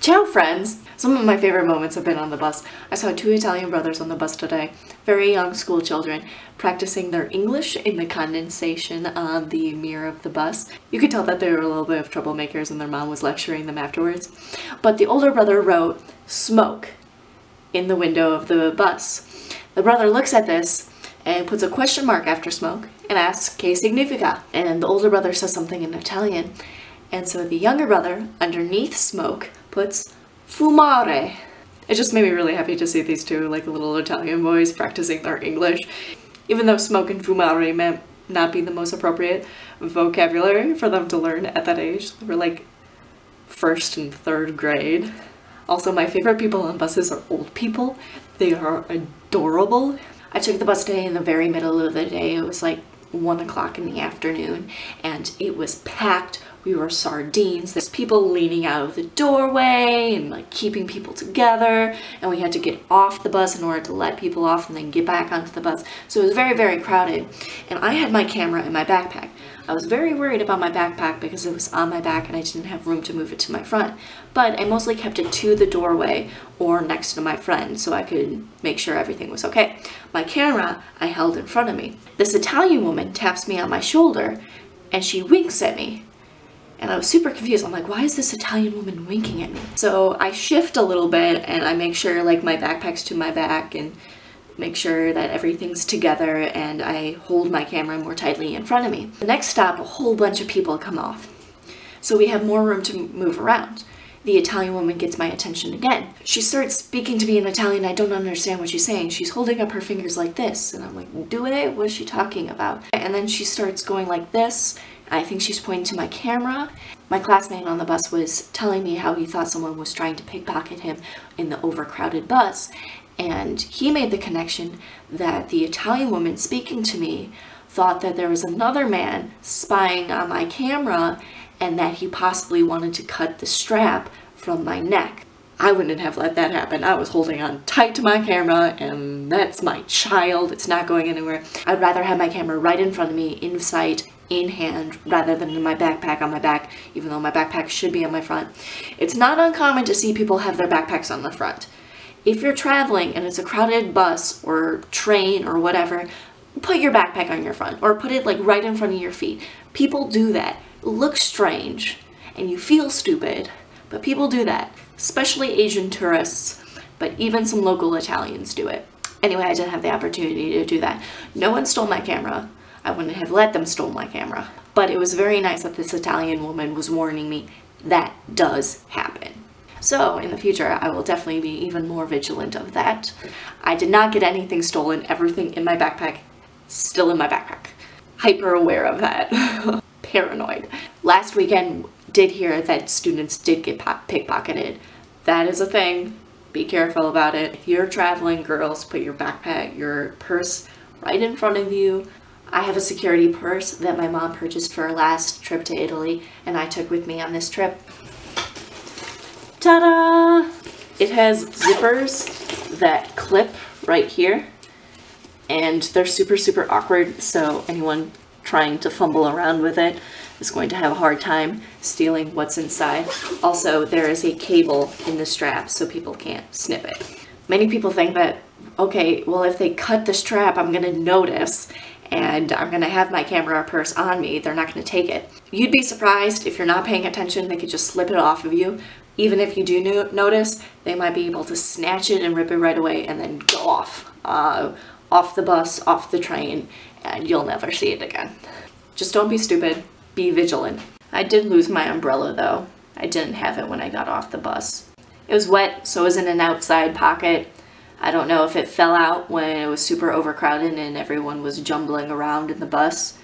Ciao friends! Some of my favorite moments have been on the bus. I saw two Italian brothers on the bus today, very young school children, practicing their English in the condensation on the mirror of the bus. You could tell that they were a little bit of troublemakers and their mom was lecturing them afterwards. But the older brother wrote, "smoke," in the window of the bus. The brother looks at this and puts a question mark after smoke and asks, "Que significa?" And the older brother says something in Italian. And so the younger brother, underneath smoke, puts fumare. It just made me really happy to see these two like little Italian boys practicing their English. Even though smoke and fumare may not be the most appropriate vocabulary for them to learn at that age. They were like first and third grade. Also, my favorite people on buses are old people. They are adorable. I took the bus today in the very middle of the day. It was like 1 o'clock in the afternoon and it was packed. We were sardines. There's people leaning out of the doorway and like keeping people together, and we had to get off the bus in order to let people off and then get back onto the bus. So it was very, very crowded, and I had my camera in my backpack. I was very worried about my backpack because it was on my back and I didn't have room to move it to my front, but I mostly kept it to the doorway or next to my friend so I could make sure everything was okay. My camera I held in front of me. This Italian woman taps me on my shoulder and she winks at me. And I was super confused. I'm like, why is this Italian woman winking at me? So I shift a little bit and I make sure like my backpack's to my back and make sure that everything's together, and I hold my camera more tightly in front of me. The next stop, a whole bunch of people come off. So we have more room to move around. The Italian woman gets my attention again. She starts speaking to me in Italian. I don't understand what she's saying. She's holding up her fingers like this. And I'm like, do it? What is she talking about? And then she starts going like this. I think she's pointing to my camera. My classmate on the bus was telling me how he thought someone was trying to pickpocket him in the overcrowded bus. And he made the connection that the Italian woman speaking to me thought that there was another man spying on my camera and that he possibly wanted to cut the strap from my neck. I wouldn't have let that happen. I was holding on tight to my camera, and that's my child. It's not going anywhere. I'd rather have my camera right in front of me, in sight, in hand, rather than in my backpack on my back, even though my backpack should be on my front. It's not uncommon to see people have their backpacks on the front. If you're traveling and it's a crowded bus or train or whatever, put your backpack on your front or put it like right in front of your feet. People do that. It looks strange and you feel stupid, but people do that, especially Asian tourists, but even some local Italians do it. Anyway, I didn't have the opportunity to do that. No one stole my camera. I wouldn't have let them steal my camera, but it was very nice that this Italian woman was warning me that does happen. So in the future, I will definitely be even more vigilant of that. I did not get anything stolen. Everything in my backpack, still in my backpack. Hyper aware of that. Paranoid. Last weekend, did hear that students did get pickpocketed. That is a thing. Be careful about it. If you're traveling, girls, put your backpack, your purse right in front of you. I have a security purse that my mom purchased for her last trip to Italy, and I took with me on this trip. Ta-da! It has zippers that clip right here, and they're super, super awkward, so anyone trying to fumble around with it is going to have a hard time stealing what's inside. Also, there is a cable in the strap so people can't snip it. Many people think that, okay, well, if they cut the strap, I'm gonna notice, and I'm gonna have my camera or purse on me. They're not gonna take it. You'd be surprised if you're not paying attention, they could just slip it off of you. Even if you do notice, they might be able to snatch it and rip it right away and then go off. Off the bus, off the train, and you'll never see it again. Just don't be stupid, be vigilant. I did lose my umbrella though. I didn't have it when I got off the bus. It was wet, so it was in an outside pocket. I don't know if it fell out when it was super overcrowded and everyone was jumbling around in the bus,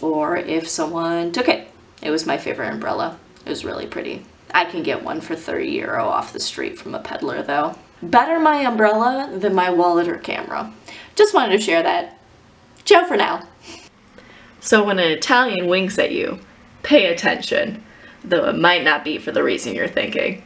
or if someone took it. It was my favorite umbrella. It was really pretty. I can get one for €30 off the street from a peddler though. Better my umbrella than my wallet or camera. Just wanted to share that. Ciao for now. So when an Italian winks at you, pay attention, though it might not be for the reason you're thinking.